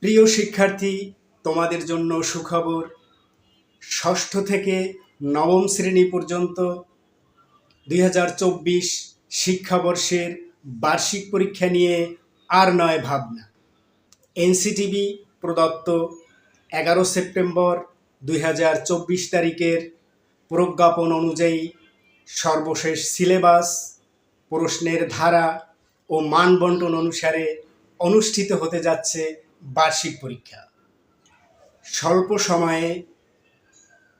প্রিয় শিক্ষার্থী, তোমাদের জন্য সুখবর। ষষ্ঠ থেকে নবম শ্রেণী পর্যন্ত 2024 শিক্ষাবর্ষের বার্ষিক পরীক্ষা নিয়ে আর নয় ভাবনা। এনসিটিবি প্রদত্ত 11 সেপ্টেম্বর 2024 তারিখের প্রজ্ঞাপন অনুযায়ী সর্বশেষ সিলেবাস, প্রশ্নের ধারা ও মানবন্টন অনুসারে অনুষ্ঠিত হতে যাচ্ছে বার্ষিক পরীক্ষা। স্বল্প সময়ে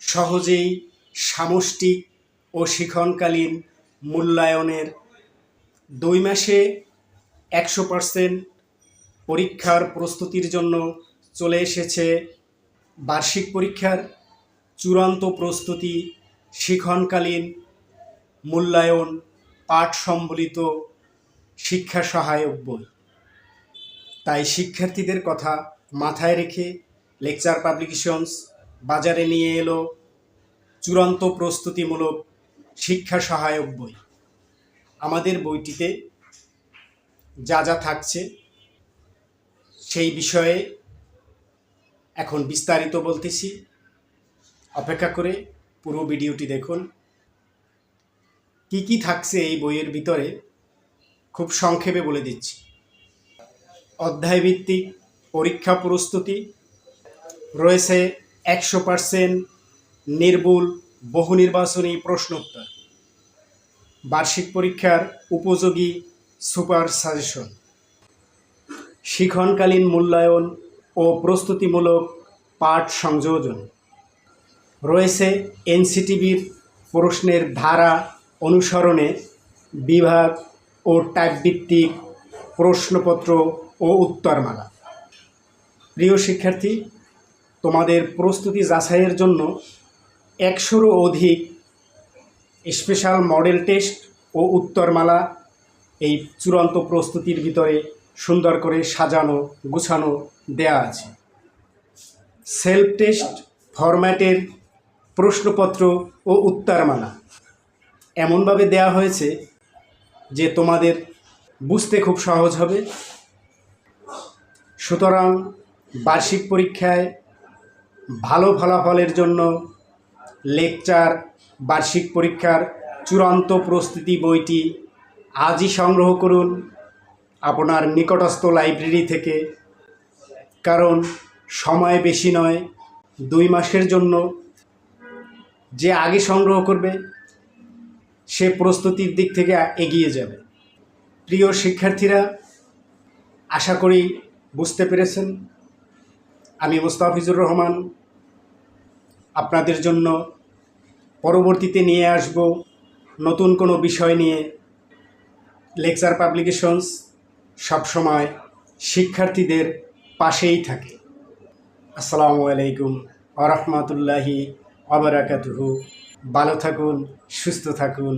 সহজেই সামষ্টিক ও শিক্ষণকালীন মূল্যায়নের 2 মাসে 100% পরীক্ষার প্রস্তুতির জন্য চলে এসেছে বার্ষিক পরীক্ষার চূড়ান্ত প্রস্তুতি শিক্ষণকালীন মূল্যায়ন পাঠ সম্বলিত শিক্ষা সহায়ক বই। তাই শিক্ষার্থীদের কথা মাথায় রেখে লেকচার পাবলিকেশনস বাজারে নিয়ে এলো চূড়ান্ত প্রস্তুতিমূলক শিক্ষা সহায়ক বই। আমাদের বইটিতে যা যা থাকছে সেই বিষয়ে এখন বিস্তারিত বলতেছি, অপেক্ষা করে পুরো ভিডিওটি দেখুন। কি কি থাকছে এই বইয়ের ভিতরে খুব সংক্ষেপে বলে দিচ্ছি। অধ্যায়ভিত্তিক পরীক্ষা প্রস্তুতি রয়েছে, 100% নির্ভুল বহু নির্বাচনী প্রশ্নোত্তর, বার্ষিক পরীক্ষার উপযোগী সুপার সাজেশন, শিক্ষণকালীন মূল্যায়ন ও প্রস্তুতিমূলক পাঠ সংযোজন রয়েছে। এনসিটিবির প্রশ্নের ধারা অনুসরণে বিভাগ ও টাইপভিত্তিক প্রশ্নপত্র ও উত্তরমালা। প্রিয় শিক্ষার্থী, তোমাদের প্রস্তুতি যাচাইয়ের জন্য 100-রও অধিক স্পেশাল মডেল টেস্ট ও উত্তরমালা এই চূড়ান্ত প্রস্তুতির ভিতরে সুন্দর করে সাজানো গুছানো দেয়া আছে। সেলফ টেস্ট ফরম্যাটের প্রশ্নপত্র ও উত্তরমালা এমনভাবে দেয়া হয়েছে যে তোমাদের বুঝতে খুব সহজ হবে। সুতরাং বার্ষিক পরীক্ষায় ভালো ফলাফলের জন্য লেকচার বার্ষিক পরীক্ষার চূড়ান্ত প্রস্তুতি বইটি আজই সংগ্রহ করুন আপনার নিকটস্থ লাইব্রেরি থেকে। কারণ সময় বেশি নয়, 2 মাসের জন্য যে আগে সংগ্রহ করবে সে প্রস্তুতির দিক থেকে এগিয়ে যাবে। প্রিয় শিক্ষার্থীরা, আশা করি বুঝতে পেরেছেন। আমি মোস্তাফিজুর রহমান আপনাদের জন্য পরবর্তীতে নিয়ে আসব নতুন কোনো বিষয় নিয়ে। লেকচার পাবলিকেশনস সবসময় শিক্ষার্থীদের পাশেই থাকে। আসসালামু আলাইকুম ওয়া রাহমাতুল্লাহি ওয়া বারাকাতুহু। ভালো থাকুন, সুস্থ থাকুন।